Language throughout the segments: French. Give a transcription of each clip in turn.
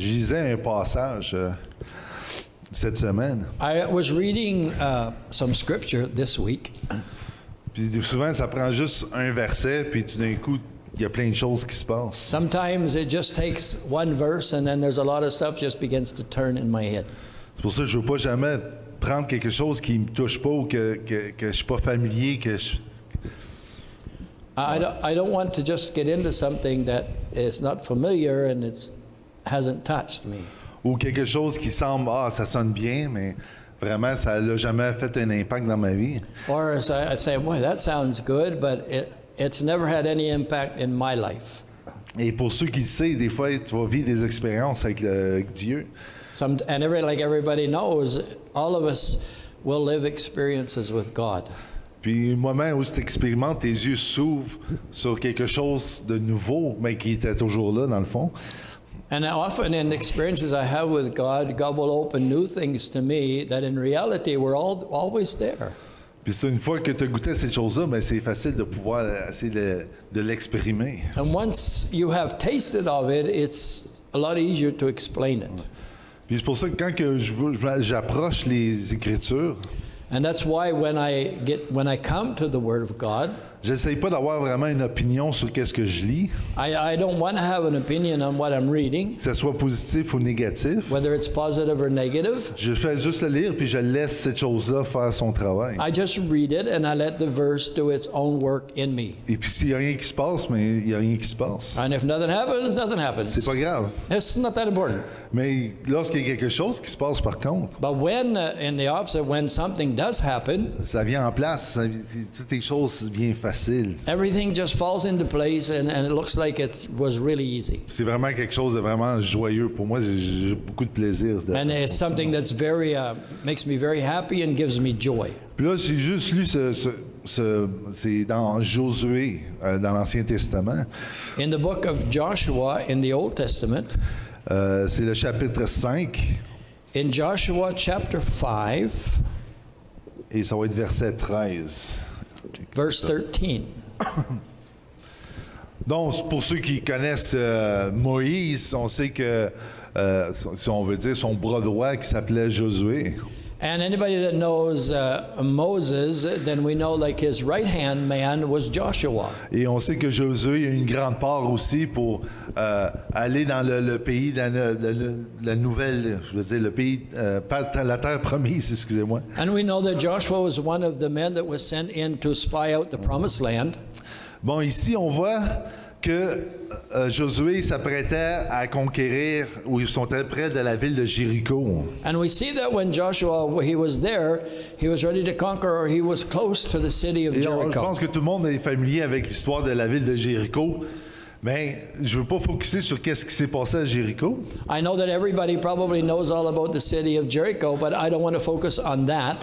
Je lisais un passage cette semaine. I was reading some scripture this week, Puis souvent, ça prend juste un verset, puis tout d'un coup, il y a plein de choses qui se passent. sometimes it just takes one verse and then there's a lot of stuff just begins to turn in my head. C'est pour ça que je ne veux pas jamais prendre quelque chose qui ne me touche pas ou que je ne suis pas familier, I don't want to just get into something that is not familiar and it hasn't touched me. ou quelque chose qui semble, ça sonne bien, mais vraiment, ça n'a jamais fait un impact dans ma vie. Or as I say, boy, that sounds good, but it's never had any impact in my life. Et pour ceux qui le savent, des fois, tu vas vivre des expériences avec Dieu. And like everybody knows, all of us will live experiences with God. Puis moi-même, où tu expérimentes, tes yeux s'ouvrent sur quelque chose de nouveau, mais qui était toujours là, dans le fond. And often in experiences I have with God, God will open new things to me that in reality were always there. Puis c'est une fois que tu as goûté à ces choses-là, mais c'est facile de pouvoir essayer de l'exprimer. And once you have tasted of it, it's a lot easier to explain it. Puis c'est pour ça que quand j'approche les Écritures, And that's why when I come to the Word of God, j'essaye pas d'avoir vraiment une opinion sur qu'est-ce que je lis, I don't want to have an opinion on what I'm reading, que ce soit positif ou négatif. whether it's positive or negative. Je fais juste le lire, puis je laisse cette chose-là faire son travail. I just read it and I let the verse do its own work in me. Et puis s'il n'y a rien qui se passe, mais il n'y a rien qui se passe. And if nothing happens, nothing happens. C'est pas grave. It's not that important. Mais lorsqu'il y a quelque chose qui se passe, par contre, But when, in the opposite, when something does happen, ça vient en place. Toutes les choses viennent faciles. everything just falls into place and it looks like it was really easy. C'est vraiment quelque chose de vraiment joyeux. Pour moi, j'ai beaucoup de plaisir. And it's something that's very, makes me very happy and gives me joy. Puis là, j'ai juste lu c'est dans Josué, dans l'Ancien Testament. In the book of Joshua in the Old Testament, C'est le chapitre 5, in Joshua chapter 5, et ça va être verset 13. verse 13. Donc, pour ceux qui connaissent Moïse, on sait que, si on veut dire, son bras droit qui s'appelait Josué. And anybody that knows Moses, then we know like his right-hand man was Joshua. Et on sait que Josué a une grande part aussi pour aller dans le pays, dans la nouvelle, je veux dire, le pays, pas la terre promise, excusez-moi. And we know that Joshua was one of the men that was sent in to spy out the promised land. Bon, ici, on voit que Josué s'apprêtait à conquérir, ou ils sont près de la ville de Jéricho. And we see that when Joshua, he was there, he was ready to conquer, or he was close to the city of Et je Jericho. pense que tout le monde est familier avec l'histoire de la ville de Jéricho. Mais je ne veux pas focuser sur qu'est-ce qui s'est passé à Jéricho. I know that everybody probably knows all about the city of Jericho, but I don't want to focus on that.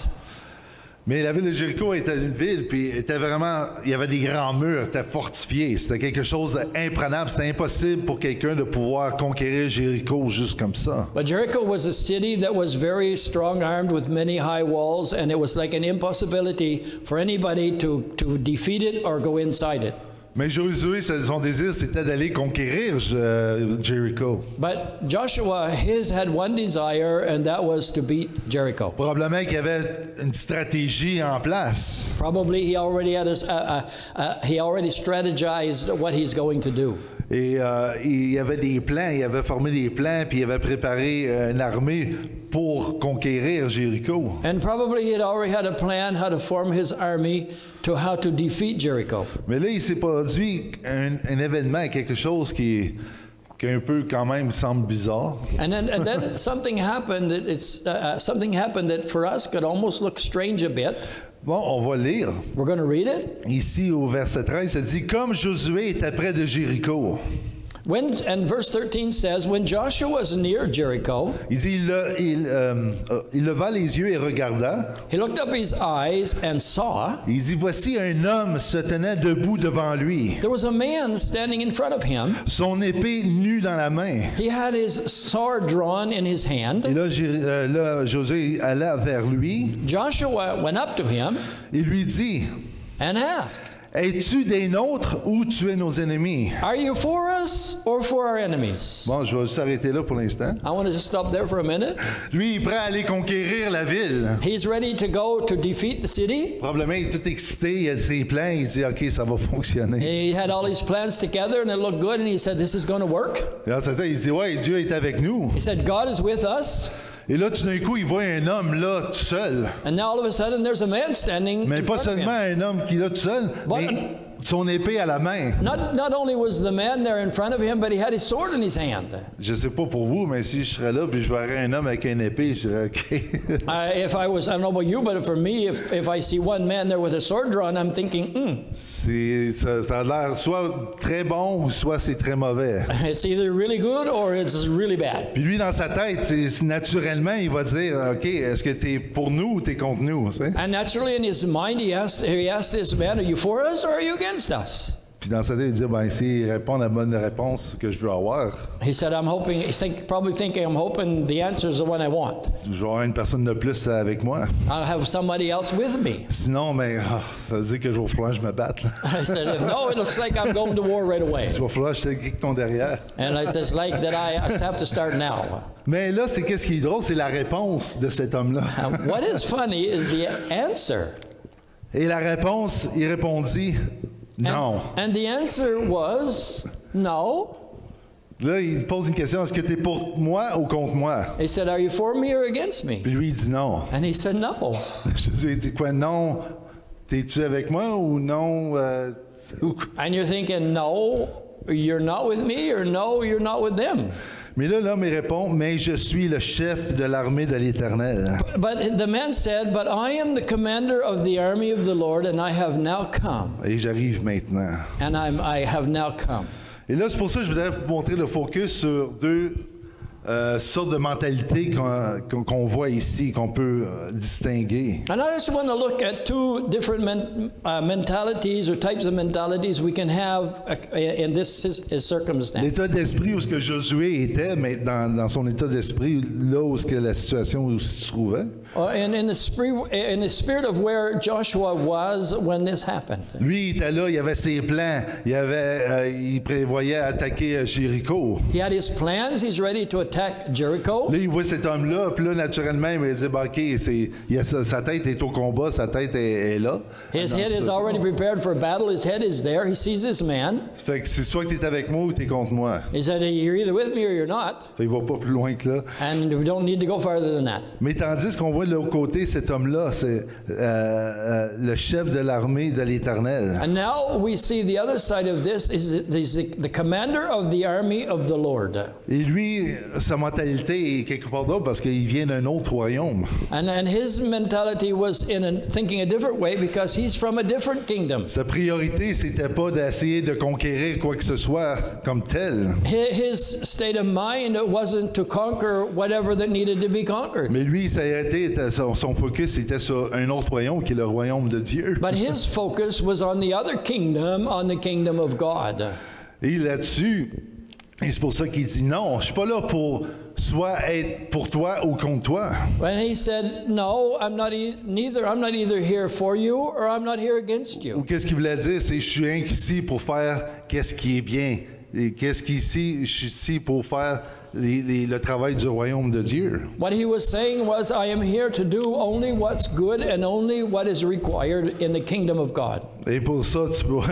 Mais la ville de Jéricho était une ville, puis était vraiment, il y avait des grands murs, c'était fortifié, c'était quelque chose d'imprenable, c'était impossible pour quelqu'un de pouvoir conquérir Jéricho juste comme ça. But Jericho was a city that was very strong-armed with many high walls, and it was like an impossibility for anybody to defeat it or go inside it. Mais Josué, son désir, c'était d'aller conquérir Jéricho. But Joshua, his had one desire, and that was to beat Jericho. Probablement qu'il y avait une stratégie en place. Probably he already had he already strategized what he's going to do. Et il y avait des plans, il avait formé des plans, puis il avait préparé une armée pour conquérir Jéricho. And probably he had already had a plan how to form his army to how to defeat Jericho. Mais là, il s'est produit un événement, quelque chose qui un peu quand même semble bizarre. And then something happened. Something happened that for us could almost look strange a bit. Bon, on va lire. We're going to read it. Ici, au verset 13, ça dit « Comme Josué était près de Jéricho ». And verse 13 says, when Joshua was near Jericho, il dit il leva les yeux et regarda. he looked up his eyes and saw. Il dit voici un homme se tenait debout devant lui. There was a man standing in front of him. Son épée nue dans la main. He had his sword drawn in his hand. Et là, Josué alla vers lui. Joshua went up to him Il lui dit and asked. es-tu des nôtres ou tu es nos ennemis? Are you for us or for our enemies? Bon, je vais juste arrêter là pour l'instant. I want to just stop there for a minute. Lui, il est prêt à aller conquérir la ville. He's ready to go to defeat the city. Probablement, il est tout excité, il a ses plans, il dit, OK, ça va fonctionner. He had all his plans together and it looked good, and he said, this is going to work. Et en ce temps, il dit, ouais, Dieu est avec nous. He said, God is with us. Et là, tout d'un coup, il voit un homme là, tout seul. And now all of a sudden there's a man standing Mais in pas front of him. seulement un homme qui est là tout seul, mais son épée à la main. Not only was the man there in front of him, but he had his sword in his hand. Je sais pas pour vous, mais si je serais là puis je verrais un homme avec une épée, je dirais OK. If I don't know about you, but for me, if I see one man there with a sword drawn, I'm thinking, Ça a l'air soit très bon ou soit c'est très mauvais. it's either really good or it's really bad. Puis lui, dans sa tête, naturellement, il va dire OK, est-ce que tu es pour nous ou tu es contre nous? Tu sais? And naturally in his mind, he asked this man, are you for us or are you against us? Puis dans sa tête, il dit ben, s'il répond la bonne réponse que je veux avoir, He said, probably thinking, I'm hoping the answer is the one I want. je vais avoir une personne de plus avec moi. I'll have somebody else with me. Sinon, mais ça veut dire que je vais falloir que je me batte. Là. I said, no, it looks like I'm going to war right away. Il va falloir que je te kick ton derrière. And I says, like that I have to start now. Mais là, c'est qu'est-ce qui est drôle, c'est la réponse de cet homme-là. What is funny is the answer. Et la réponse, il répondit non. And the answer was no. Là, il pose une question, est-ce que tu es pour moi ou contre moi? He said, are you for me or against me? Puis lui, il dit non. And he said, no. Jésus, il dit quoi? Non, t'es-tu avec moi ou non? And you're thinking, no, you're not with me, or no, you're not with them. Mais là, l'homme, il répond, mais je suis le chef de l'armée de l'Éternel. But the man said, but I am the commander of the army of the Lord, and I have now come. Et j'arrive maintenant. And I have now come. Et là, c'est pour ça que je voudrais vous montrer le focus sur deux sortes de mentalités qu'on voit ici, qu'on peut distinguer. And I just want to look at two different mentalities or types of mentalities we can have in this circumstance. L'état d'esprit où ce que Josué était, mais dans son état d'esprit, là où ce que la situation se trouvait. And in the spirit of where Joshua was when this happened. Lui, il était là, il avait ses plans, il prévoyait attaquer Jéricho. He had his plans, he's ready to attack Jericho. Là, il voit cet homme-là, puis là, naturellement, il va dire, OK, sa tête est au combat, sa tête est là. His head is already prepared for battle, his head is there, he sees this man. Ça fait que c'est soit que tu es avec moi ou tu es contre moi. He said, you're either with me or you're not. Fait, il va pas plus loin que là. And we don't need to go farther than that. Mais tandis qu'on voit de l'autre côté, cet homme-là, c'est le chef de l'armée de l'Éternel. And now we see the other side of this is the commander of the army of the Lord. Et lui, sa mentalité est quelque part d'autre parce qu'il vient d'un autre royaume. And his mentality was thinking a different way because he's from a different kingdom. Sa priorité, c'était pas d'essayer de conquérir quoi que ce soit comme tel. His state of mind wasn't to conquer whatever that needed to be conquered. Mais lui, son focus était sur un autre royaume qui est le royaume de Dieu. But his focus was on the other kingdom, on the kingdom of God. Et là-dessus, et c'est pour ça qu'il dit non, je suis pas là pour soit être pour toi ou contre toi. When he said, no, I'm not either here for you or I'm not here against Ou you. qu'est-ce qu'il voulait dire, c'est je suis rien qu'ici pour faire qu'est-ce qui est bien. Et qu'est-ce qu'ici, je suis ici pour faire le travail du royaume de Dieu. What he was saying was, I am here to do only what's good and only what is required in the kingdom of God. Et pour ça,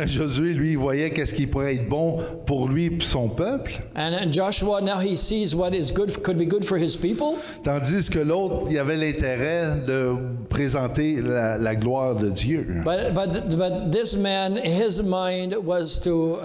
Josué, lui, il voyait qu'est-ce qui pourrait être bon pour lui et son peuple. And Joshua, now he sees what is good, could be good for his people. Tandis que l'autre, il avait l'intérêt de présenter la gloire de Dieu. But this man, his mind was to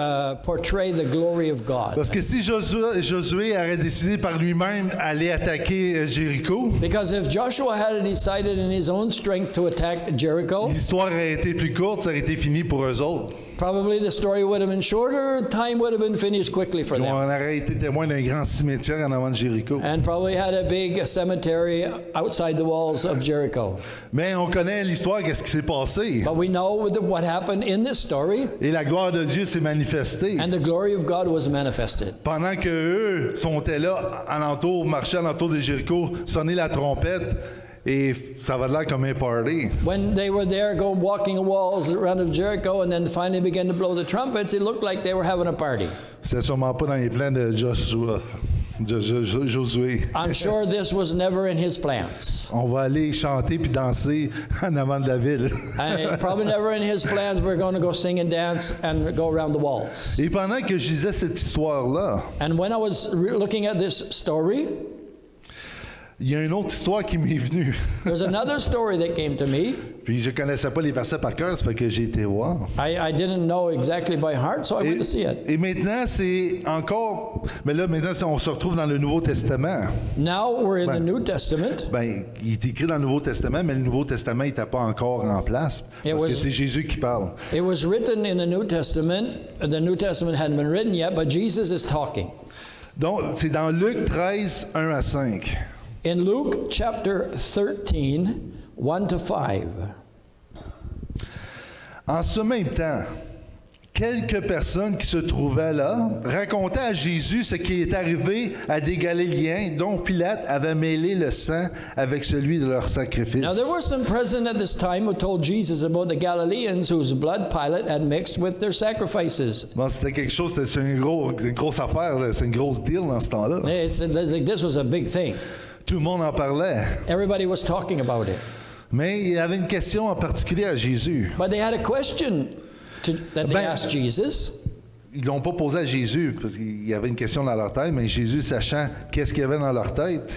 portray the glory of God. Parce que si Josué aurait décidé par lui-même aller attaquer Jéricho, Because if Joshua had decided in his own strength to attack Jericho, l'histoire aurait été plus courte, ça aurait été fini pour eux autres. probably the story would have been shorter, time would have been finished quickly for On them. aurait été témoin d'un grand cimetière en avant de Jéricho. And probably had a big cemetery outside the walls of Jericho. Mais on connaît l'histoire, qu'est-ce qui s'est passé. But we know what happened in this story, Et la gloire de Dieu s'est manifestée. and the glory of God was manifested. Pendant que eux sont là, marchaient alentour de Jéricho, sonnaient la trompette, Et ça va de l'air comme un party. When they were there going walking the walls around of Jericho and then finally began to blow the trumpets, it looked like they were having a party. C'était sûrement pas dans les plans de Josué. I'm sure this was never in his plans. On va aller chanter puis danser en avant de la ville. And it probably never in his plans we're going to go sing and dance and go around the walls. Et pendant que je lisais cette histoire-là, And when I was looking at this story, il y a une autre histoire qui m'est venue. there's another story that came to me. Puis je connaissais pas les versets par cœur, ça fait que j'ai été voir. I didn't know exactly by heart, so I went to see it. Et maintenant, c'est encore... Mais là, maintenant, on se retrouve dans le Nouveau Testament. Now we're in the New Testament. Ben, il est écrit dans le Nouveau Testament, mais le Nouveau Testament n'était pas encore en place. Parce que c'est Jésus qui parle. It was written in the New Testament. The New Testament hadn't been written yet, but Jesus is talking. Donc, c'est dans Luc 13, 1 à 5. In Luke chapter 13, 1 to 5. En ce même temps, quelques personnes qui se trouvaient là racontaient à Jésus ce qui est arrivé à des Galiléens dont Pilate avait mêlé le sang avec celui de leur sacrifice. Now there were some present at this time who told Jesus about the Galileans whose blood Pilate had mixed with their sacrifices. Bon, c'était quelque chose, c'était une grosse affaire, là. C'est une grosse deal dans ce temps-là. It's like this was a big thing. Tout le monde en parlait. Everybody was talking about it. Mais il y avait une question en particulier à Jésus. But they had a question that they asked Jesus. Ils ne l'ont pas posé à Jésus, parce qu'il y avait une question dans leur tête, mais Jésus, sachant qu'est-ce qu'il y avait dans leur tête,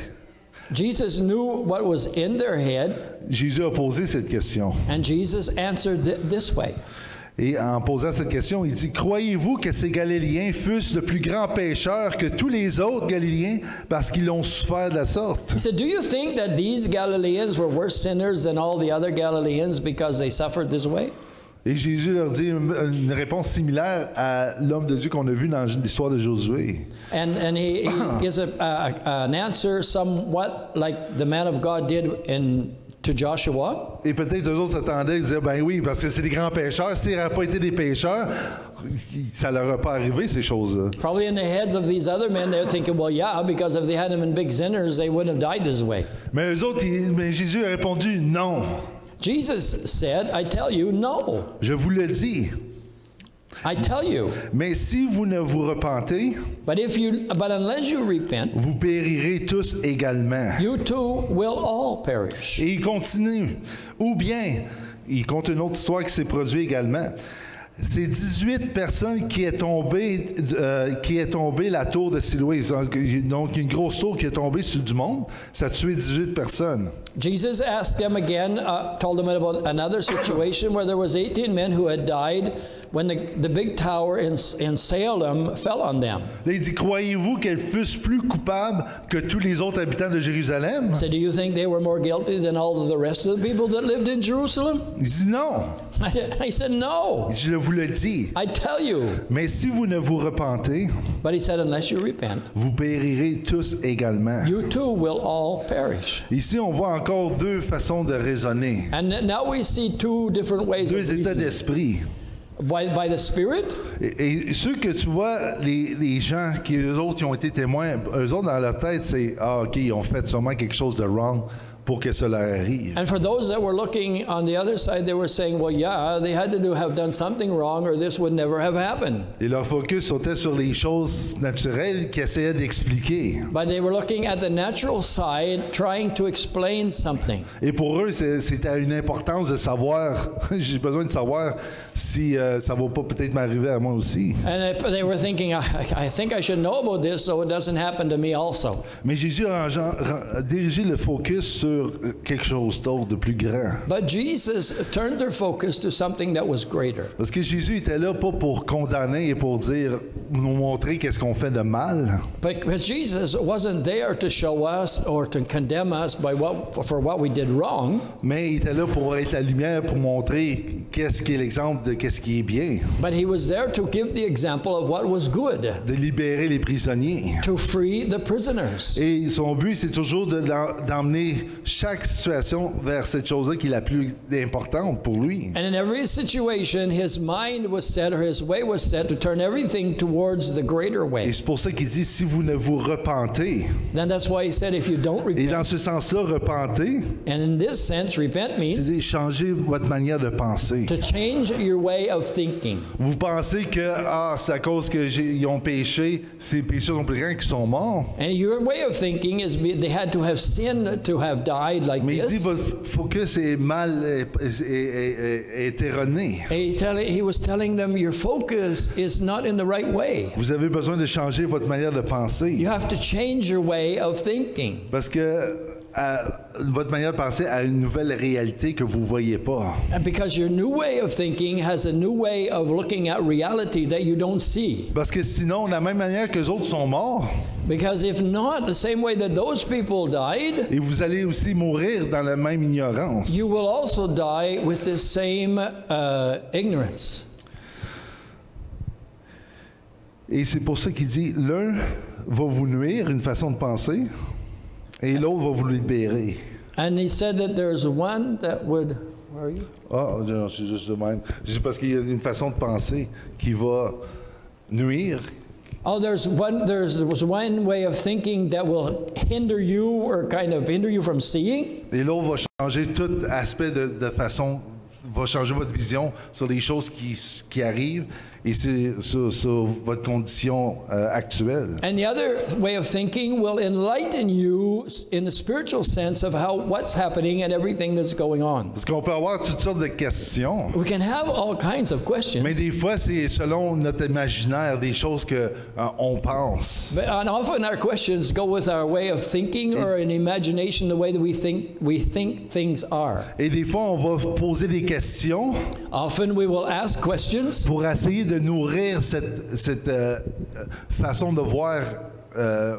Jesus knew what was in their head, Jésus a posé cette question. and Jesus answered this way. Et en posant cette question, il dit, « Croyez-vous que ces Galiléens fussent de plus grands pécheurs que tous les autres Galiléens parce qu'ils l'ont souffert de la sorte? » He said, "Do you think that these Galileans were worse sinners than all the other Galileans because they suffered this way?" Et Jésus leur dit une réponse similaire à l'homme de Dieu qu'on a vu dans l'histoire de Josué. And he gives an answer somewhat like the man of God did to Joshua. Et peut-être eux autres s'attendaient, ils disaient, ben oui, parce que c'est des grands pécheurs. S'ils n'auraient pas été des pécheurs, ça leur aurait pas arrivé, ces choses-là. Probably in the heads of these other men, they're thinking, well, yeah, because if they hadn't been big sinners, they wouldn't have died this way. Mais eux autres, mais Jésus a répondu, non. Jesus said, I tell you, no. Je vous le dis. I tell you. Mais si vous ne vous repentez, But unless you repent, vous périrez tous également. you too will all perish. Et il continue. Ou bien, il compte une autre histoire qui s'est produite également. C'est 18 personnes qui est tombée la tour de Siloé. Donc, une grosse tour qui est tombée sur du monde. Ça a tué 18 personnes. Jesus asked them again, told them about another situation where there was 18 men who had died when the big tower in Salem fell on them. Là, il dit, croyez-vous qu'elles fussent plus coupables que tous les autres habitants de Jérusalem? So do you think they were more guilty than all of the rest of the people that lived in Jerusalem? Il dit non. I said, no. Je vous le dis. I tell you. Mais si vous ne vous repentez, But he said, unless you repent, vous périrez tous également. you too will all perish. Ici, on voit encore deux façons de raisonner. And now we see two different ways of Deux états reasoning. d'esprit. By the Spirit, Et ceux que tu vois, les gens eux autres qui ont été témoins, eux autres dans leur tête, c'est « Ah, OK, ils ont fait sûrement quelque chose de wrong pour que ça leur arrive. » and for those that were looking on the other side, they were saying, well, yeah, they had to have done something wrong or this would never have happened. Et leur focus sautait sur les choses naturelles qu'ils essayaient d'expliquer. But they were looking at the natural side, trying to explain something. Et pour eux, c'était une importance de savoir, j'ai besoin de savoir si ça va pas peut-être m'arriver à moi aussi. And they were thinking, I think I should know about this so it doesn't happen to me also. Mais Jésus a dirigé le focus sur quelque chose d'autre, de plus grand. But Jesus turned their focus to something that was greater. Parce que Jésus était là pas pour condamner et pour dire, nous montrer qu'est-ce qu'on fait de mal. But Jesus wasn't there to show us or to condemn us for what we did wrong. Mais il était là pour être la lumière, pour montrer qu'est-ce qui est l'exemple de qu'est-ce qui est bien, but he was there to give the example of what was good, de libérer les prisonniers. to free the prisoners. Et son but, c'est toujours d'emmener chaque situation vers cette chose-là qui est la plus importante pour lui. And in every situation, his mind was set, or his way was set, to turn everything towards the greater Et way. c'est pour ça qu'il dit, si vous ne vous repentez, Then that's why he said, if you don't et repent, dans ce sens-là, repentez, and in this sense, repent means c'est-à-dire changer votre manière de penser. to change your way of thinking. Vous pensez que c'est à cause qu'ils ont péché, ces péchés sont plus grands qu'ils sont morts. And your way of thinking is they had to have sinned to have died like Mais il dit this. votre focus est mal est erroné. And he was telling them your focus is not in the right way. Vous avez besoin de changer votre manière de penser. You have to change your way of thinking. Parce que votre manière de penser a une nouvelle réalité que vous ne voyez pas. And because your new way of thinking has a new way of looking at reality that you don't see. Parce que sinon, de la même manière que les autres sont morts, Because if not, the same way that those people died, et vous allez aussi mourir dans la même ignorance. you will also die with the same ignorance. Et c'est pour ça qu'il dit, l'un va vous nuire, une façon de penser, et l'autre va vous libérer. And he said that there's one that would... Where are you? Ah, non, c'est juste le même. C'est parce qu'il y a une façon de penser qui va nuire. Oh, there was one way of thinking that will hinder you or kind of hinder you from seeing. Et l'autre va changer tout aspect de façon, va changer votre vision sur les choses qui arrivent et sur votre condition actuelle. And the other way of thinking will enlighten you in the spiritual sense of what's happening and everything that's going on. Parce qu'on peut avoir toutes sortes de questions, We can have all kinds of questions. mais des fois, c'est selon notre imaginaire, des choses que on pense. And often our questions go with our way of thinking or an imagination, the way that we think things are. Et des fois, on va poser des questions Often we will ask questions pour essayer de nourrir cette façon de voir,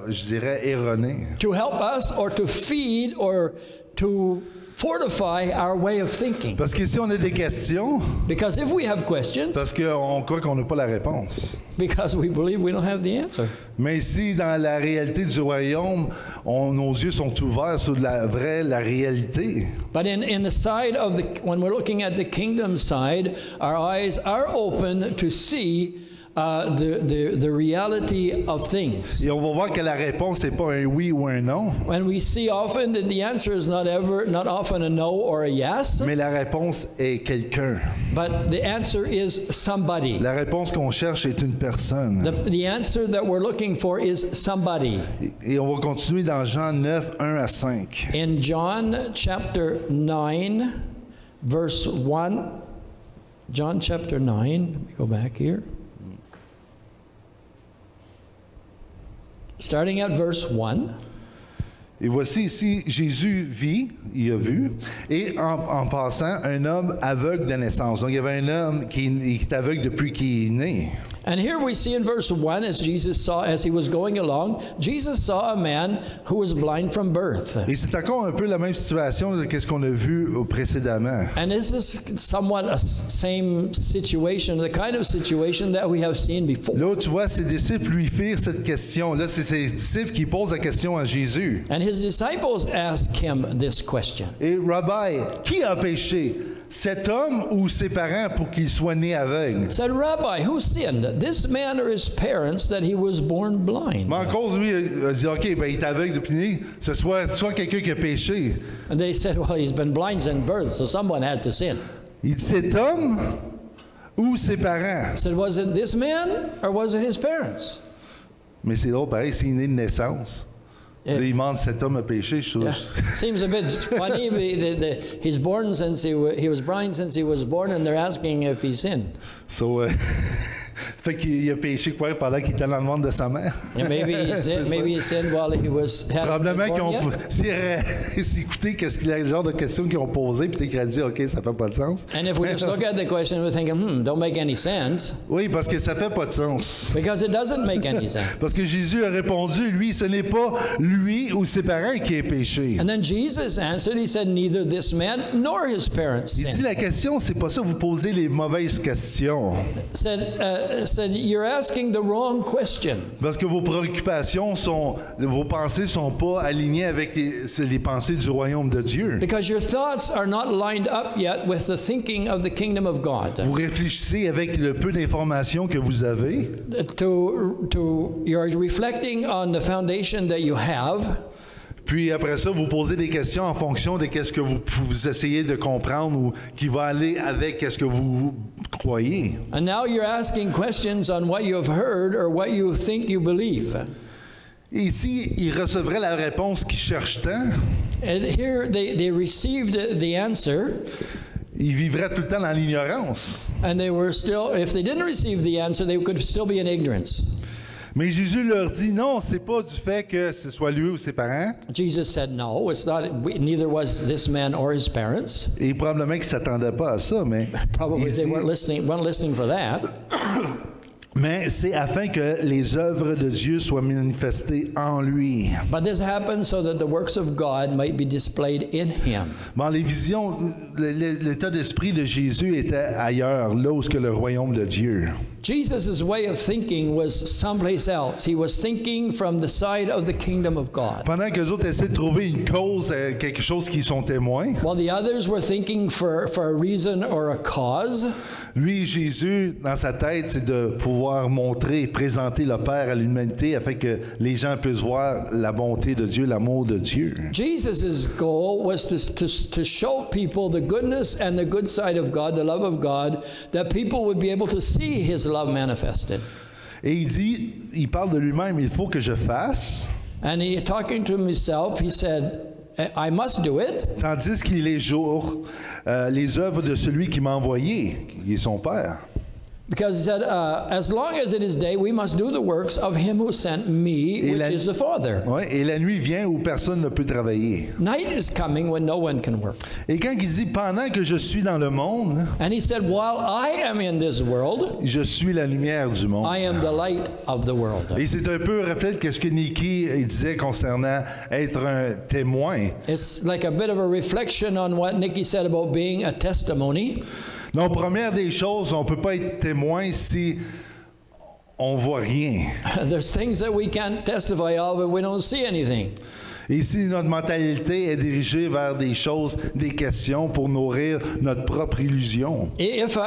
je dirais, erronée. to help us or to feed or to fortify our way of thinking. Parce que si on a des questions, Because if we have questions, parce qu'on croit qu'on n'a pas la réponse. because we believe we don't have the answer. Mais si dans la réalité du royaume, nos yeux sont ouverts sur la réalité, But in the side of when we're looking at the kingdom side, our eyes are open to see the reality of things. et on va voir que la réponse n'est pas un oui ou un non, When we see often that the answer is not often a no or a yes, mais la réponse est quelqu'un. but the answer is somebody. La réponse qu'on cherche est une personne. The answer that we're looking for is somebody. Et on va continuer dans Jean 9, 1 à 5. In John chapter 9, verse 1, John chapter 9, let me go back here. Starting at verse 1. Et voici ici, Jésus vit, il a vu, et en passant, un homme aveugle de naissance. Donc il y avait un homme qui est aveugle depuis qu'il est né. And here we see in verse 1, as he was going along, Jesus saw a man who was blind from birth. Et c'est encore un peu la même situation de ce qu'on a vu précédemment. And this is somewhat a same situation, the kind of situation that we have seen before. Là, tu vois, ses disciples lui firent cette question. Là, c'est ses disciples qui posent la question à Jésus. And his disciples asked him this question. Et Rabbi, qui a péché, cet homme ou ses parents pour qu'il soit né aveugle? Said, Rabbi, who sinned, this man or his parents, that he was born blind? Mais en cause, lui, il a dit, OK, ben, il est aveugle depuis né, ce soit quelqu'un qui a péché. And they said, well, he's been blind since birth, so someone had to sin. Il dit, cet homme ou ses parents? Said, was it this man or was it his parents? Mais c'est drôle, pareil, s'il est né de naissance. Yeah. Là, il demande cet homme a péché. Je trouve. Yeah. Seems a bit funny. He's born since he was blind since he was born, and they're asking if he sinned. So, fait Fait qu'il a péché quoi pendant qu'il était dans le ventre de sa mère. Yeah, maybe he C'est sinned. ça. Maybe he sinned while he hadn't Probablement been qu'ils born ont. yet. S'ils écoutaient qu'est-ce qu'il a, le genre de questions qu'ils ont posées, puis qu'il a dit, OK, ça fait pas de sens. And if we just look at the question, we're thinking, don't make any sense, Oui, parce que ça fait pas de sens. because it doesn't make any sense. Parce que Jésus a répondu, lui, ce n'est pas lui ou ses parents qui a péché. And then Jesus answered, he said, neither this man nor his parents Il dit, sinned. la question, c'est pas ça, vous posez les mauvaises questions. Said, you're asking the wrong question. Parce que vos préoccupations vos pensées sont pas alignées avec les pensées du royaume de Dieu. Because your thoughts are not lined up yet with the thinking of the kingdom of God. Vous réfléchissez avec le peu d'informations que vous avez. You're reflecting on the foundation that you have. Puis après ça, vous posez des questions en fonction de qu'est-ce que vous essayez de comprendre ou qui va aller avec qu'est-ce que vous croyez. And now you're asking questions on what you have heard or what you think you believe. Et ici, ils recevraient la réponse qu'ils cherchent tant. And here they received the answer, Ils vivraient tout le temps dans l'ignorance. and they were still, if they didn't receive the answer, they could still be in ignorance. Mais Jésus leur dit non, c'est pas du fait que ce soit lui ou ses parents. Jesus said, no, it's not, neither was this man or his parents. Et probablement qu'ils ne s'attendaient pas à ça, mais Probably il they dit- weren't listening for that. mais c'est afin que les œuvres de Dieu soient manifestées en lui. But this happened so that the works of God might be displayed in him. Bon, les visions, l'état d'esprit de Jésus était ailleurs, là où est-ce que le royaume de Dieu. Jesus' way of thinking was someplace else. He was thinking from the side of the kingdom of God. Pendant que les autres essaient de trouver une cause, quelque chose qui sont témoins, While the others were thinking for a reason or a cause, lui, Jésus, dans sa tête, c'est de pouvoir montrer, présenter le Père à l'humanité afin que les gens puissent voir la bonté de Dieu, l'amour de Dieu. Jesus' goal was to show people the goodness and the good side of God, the love of God, that people would be able to see his love manifested. Et il parle de lui-même, il faut que je fasse, And he, talking to himself, he said, I must do it. tandis qu'il est jour, les œuvres de celui qui m'a envoyé, qui est son Père. Because he said, as long as it is day, we must do the works of him who sent me, which is the Father. Ouais, et la nuit vient où personne ne peut travailler. Night is coming when no one can work. Et quand il dit « pendant que je suis dans le monde, And he said, while I am in this world, je suis la lumière du monde ». I am the light of the world. Et c'est un peu reflet de ce que Nikki disait concernant être un témoin. It's like a bit of a reflection on what Nikki said about being a testimony. Donc, première des choses, on ne peut pas être témoin si on ne voit rien. There's things that we can't testify of if we don't see anything. Et si notre mentalité est dirigée vers des choses, des questions pour nourrir notre propre illusion. If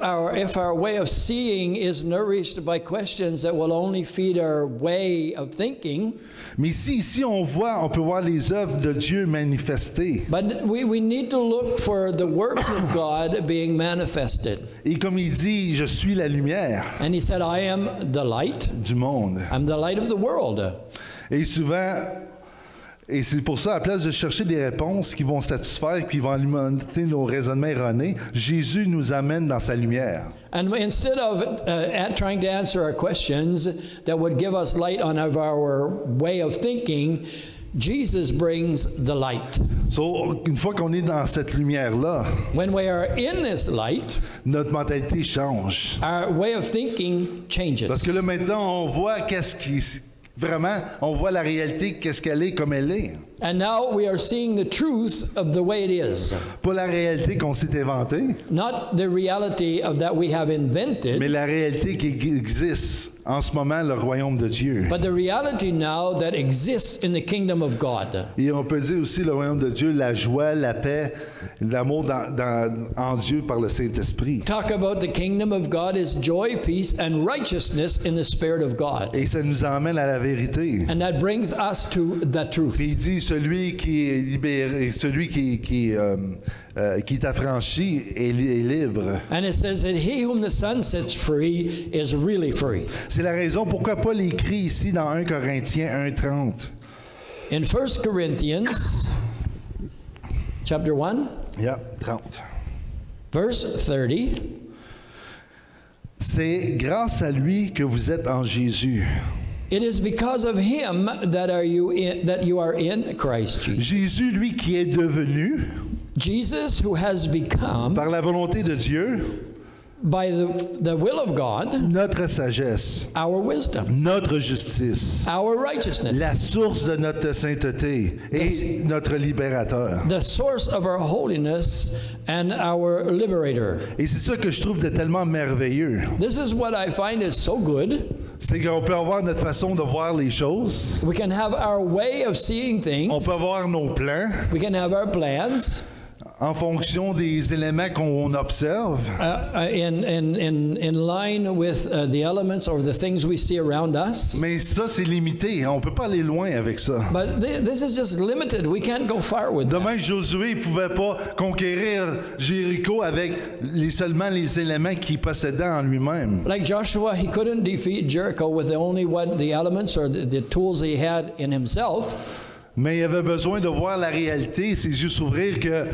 our way of seeing is nourished by questions that will only feed our way of thinking, Mais si ici on peut voir les œuvres de Dieu manifestées. but we need to look for the works of God being manifested. Et comme il dit, je suis la lumière And he said, I am the light. du monde. I'm the light of the world. Et souvent, et c'est pour ça, à la place de chercher des réponses qui vont satisfaire, qui vont alimenter nos raisonnements erronés, Jésus nous amène dans sa lumière. And instead of trying to answer our questions that would give us light on our way of thinking, Jesus brings the light. So, une fois qu'on est dans cette lumière-là, When we are in this light, notre mentalité change. our way of thinking changes. Parce que là, maintenant, on voit vraiment, on voit la réalité, qu'est-ce qu'elle est, comme elle est. And now we are seeing the truth of the way it is. Pas la réalité qu'on s'est inventée, Not the reality of that we have invented, mais la réalité qui existe en ce moment, le royaume de Dieu. but the reality now that exists in the kingdom of God. Et on peut dire aussi le royaume de Dieu, la joie, la paix, l'amour en Dieu par le Saint-Esprit. Talk about the kingdom of God is joy, peace, and righteousness in the Spirit of God. Et ça nous emmène à la vérité. And that brings us to the truth. Puis il dit, celui qui est libéré, celui qui est affranchi est libre. And it says that he whom the Son sets free is really free. C'est la raison pourquoi Paul écrit ici dans 1 Corinthiens 1:30. In 1 Corinthians chapter 1, Yeah, 30. verse 30, C'est grâce à lui que vous êtes en Jésus. It is because of him that you are in Christ Jesus. Jésus, lui, qui est devenu, Jesus, who has become, par la volonté de Dieu, by the will of God, notre sagesse, our wisdom, notre justice, our righteousness, la source de notre sainteté et notre libérateur. the source of our holiness and our liberator. Et c'est ça que je trouve de tellement merveilleux. This is what I find is so good. C'est qu'on peut avoir notre façon de voir les choses. We can have our way of seeing On things. peut avoir nos plans We can have our plans en fonction des éléments qu'on observe. in line with the elements or the things we see around us. Mais ça, c'est limité. On ne peut pas aller loin avec ça. But this is just limited. We can't go far with that. Demain, Josué ne pouvait pas conquérir Jéricho avec seulement les éléments qu'il possédait en lui-même. Like Joshua, he couldn't defeat Jericho with only what the elements or the tools he had in himself. Mais il avait besoin de voir la réalité, ses yeux s'ouvrir que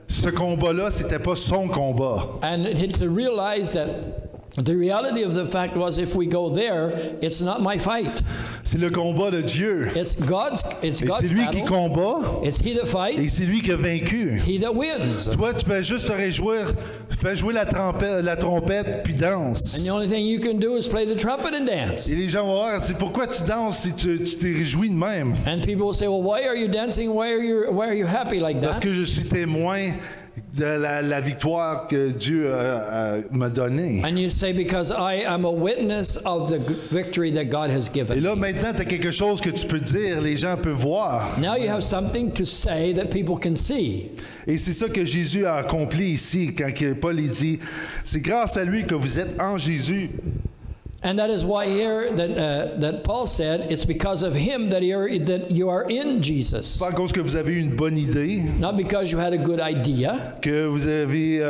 ce combat-là, c'était pas son combat. And to realize that the reality of the fact was, if we go there, it's not my fight. C'est le combat de Dieu. It's God's Et c'est lui qui battle. combat It's he that et fights, c'est lui qui a vaincu. he that wins. Toi, tu fais juste te réjouir, fais jouer la trompette puis danse. And the only thing you can do is play the trumpet and dance. Et les gens vont voir, c'est pourquoi tu danses si tu t'es réjoui de même? And people will say, well, why are you dancing? Why are you happy like Parce that? que je suis témoin de la victoire que Dieu m'a donnée. And you say, because I am a witness of the victory that God has Et given. là, maintenant, tu as quelque chose que tu peux dire, les gens peuvent voir. Now you have something to say that people can see. Et c'est ça que Jésus a accompli ici, quand Paul il dit, c'est grâce à lui que vous êtes en Jésus. And that is why here that Paul said, it's because of him that you are in Jesus. Pas à cause que vous avez eu une bonne idée, Not because you had a good idea, que vous avez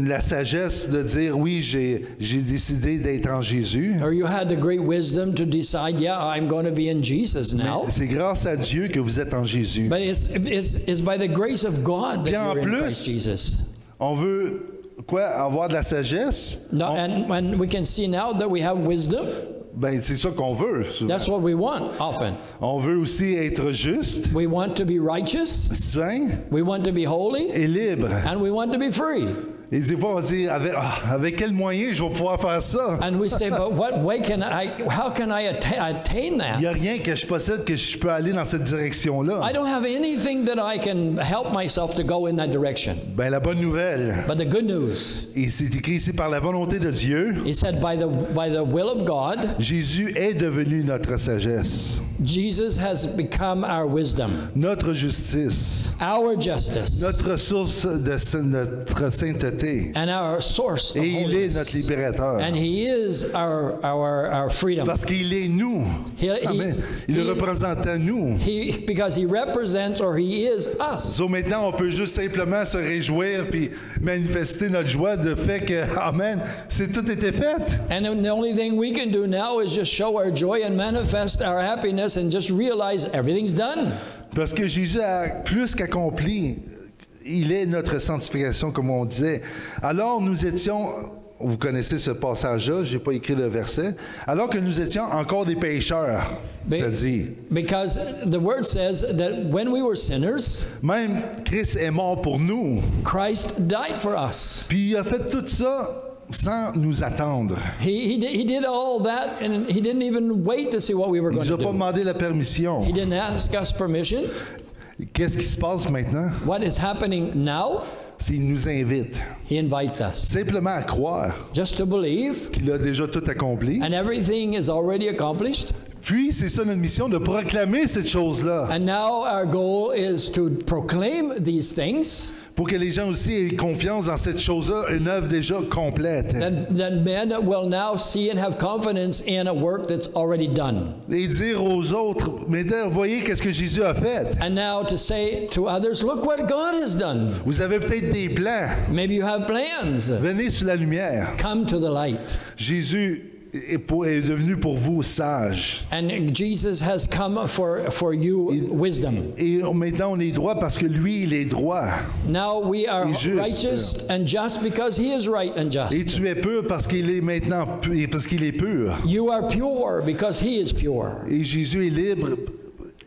la sagesse de dire, oui, j'ai décidé d'être en Jésus. or you had the great wisdom to decide, yeah, I'm going to be in Jesus now. C'est grâce à Dieu que vous êtes en Jésus. But it's by the grace of God that Puis en you're in plus, Christ Jesus. On veut quoi? Avoir de la sagesse? No, and we can see now that we have wisdom. Ben, c'est ça qu'on veut. Souvent. That's what we want often. On veut aussi être juste, We want to be righteous, saint we want to be holy, et libre. and we want to be free. Et des fois, on dit, avec quel moyen je vais pouvoir faire ça? And we say, but what way how can I attain Il that? n'y a rien que je possède que je peux aller dans cette direction-là. I don't have anything that I can help myself to go in that direction. Ben, la bonne nouvelle, But the good news, et c'est écrit ici par la volonté de Dieu, he said, by the will of God, Jésus est devenu notre sagesse, Jesus has become our wisdom, notre justice, our justice, notre source de notre sainteté. and our source of Et il est notre holiness. libérateur. And he is our freedom. Parce qu'il est nous. Amen. Il représente nous. Because he represents, or he is us. So maintenant, on peut juste simplement se réjouir puis manifester notre joie de fait que, amen, c'est tout été fait. And the only thing we can do now is just show our joy and manifest our happiness and just realize everything's done. Parce que Jésus a plus qu'accompli. Il est notre sanctification, comme on disait. Alors nous étions, vous connaissez ce passage-là, je n'ai pas écrit le verset, alors que nous étions encore des pécheurs, c'est-à-dire. Because the word says that when we were sinners, Même Christ est mort pour nous. Christ died for us. Puis il a fait tout ça sans nous attendre. He did all that, and he didn't even wait to see what we were Il going nous a to pas do. demandé la permission. He didn't ask us permission. Qu'est-ce qui se passe maintenant? What is happening now? C'est qu'il nous invite He invites us simplement à croire just to believe, qu'il a déjà tout accompli. and everything is already accomplished. Puis, c'est ça notre mission, de proclamer cette chose-là, And now our goal is to proclaim these things, pour que les gens aussi aient confiance dans cette chose-là, une œuvre déjà complète. that men will now see and have confidence in a work that's already done. Et dire aux autres, mais voyez qu'est-ce que Jésus a fait. And now to say to others, look what God has done. Vous avez peut-être des plans. Maybe you have plans. Venez sur la lumière. Come to the light. Jésus est devenu pour vous sage. And Jesus has come for you wisdom. Et maintenant, on est droit parce que lui, il est droit. Now we are Et juste. righteous and just because he is right and Et just. tu es pur parce qu'il est maintenant parce qu'il est pur. You are pure because he is pure. Et Jésus est libre.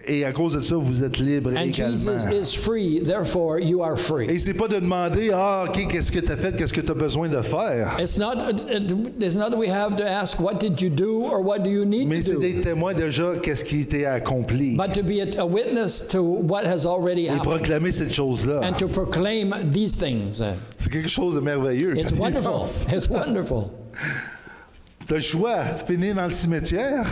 Et à cause de ça, vous êtes libre And également. Jesus is free, therefore you are Et free. c'est pas de demander, OK, qu'est-ce que tu as fait, qu'est-ce que tu as besoin de faire. It's not that we have to ask what did you do or what do you need Mais to c'est do, d'être témoin déjà qu'est-ce qui était accompli. but to be a witness to what has already Et happened proclamer cette chose-là. and to proclaim these things. C'est quelque chose de merveilleux. It's wonderful. It's wonderful. Tu as le choix, finir dans le cimetière.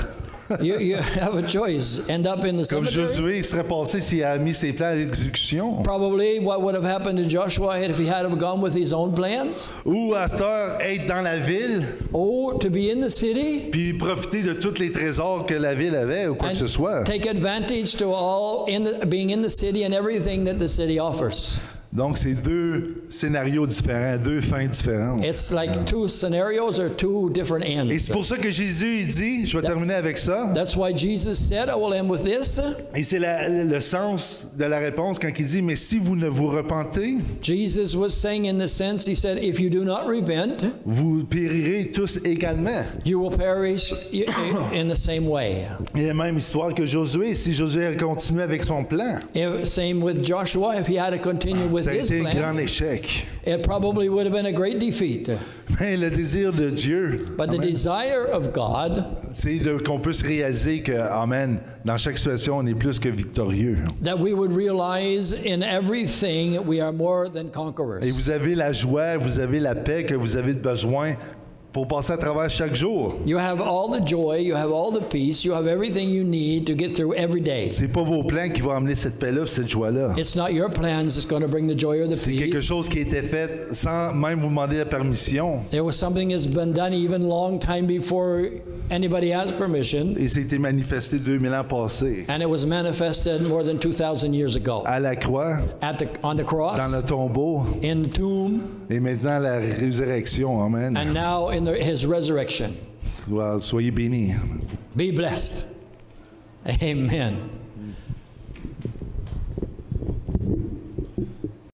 You have a choice. End up in the Comme cemetery. Josué serait passé s'il a mis ses plans à l'exécution. Probably what would have happened to Joshua if he had have gone with his own plans. Ou à cette heure, être dans la ville, Or to be in the city puis profiter de tous les trésors que la ville avait ou quoi que ce soit. and take advantage to all being in the city and everything that the city offers. Donc, c'est deux scénarios différents, deux fins différentes. It's like two scenarios or two different Et ends. c'est pour ça que Jésus il dit, je vais terminer avec ça, That's why Jesus said, I will end with this. et c'est le sens de la réponse quand il dit, mais si vous ne vous repentez, Jesus was saying in the sense, he said, if you do not repent, vous périrez tous également. you will perish in the same way. Et la même histoire que Josué, si Josué a continué avec son plan, Same with Joshua, if he had to continue with ça a his été un grand plan, échec. it probably would have been a great defeat. Mais le désir de Dieu, But the amen, desire of God, c'est qu'on puisse réaliser que, amen, dans chaque situation, on est plus que victorieux. that we would realize in everything we are more than Et conquerors. vous avez la joie, vous avez la paix que vous avez besoin pour passer à travers chaque jour. You have all the joy, you have all the peace, you have everything you need to get through every day. C'est pas vos plans qui vont amener cette paix-là, cette joie-là. It's not your plans that's going to bring the joy or the C'est quelque peace. chose qui a été fait sans même vous demander la permission. There was something that's been done even long time before anybody has permission, Et c'était manifesté 2000 ans passés. and it was manifested more than 2,000 years ago. À la croix, On the cross, dans le tombeau, in the tomb, et maintenant la résurrection. Amen. and now in his resurrection. Soyez bénis. Be blessed. Amen.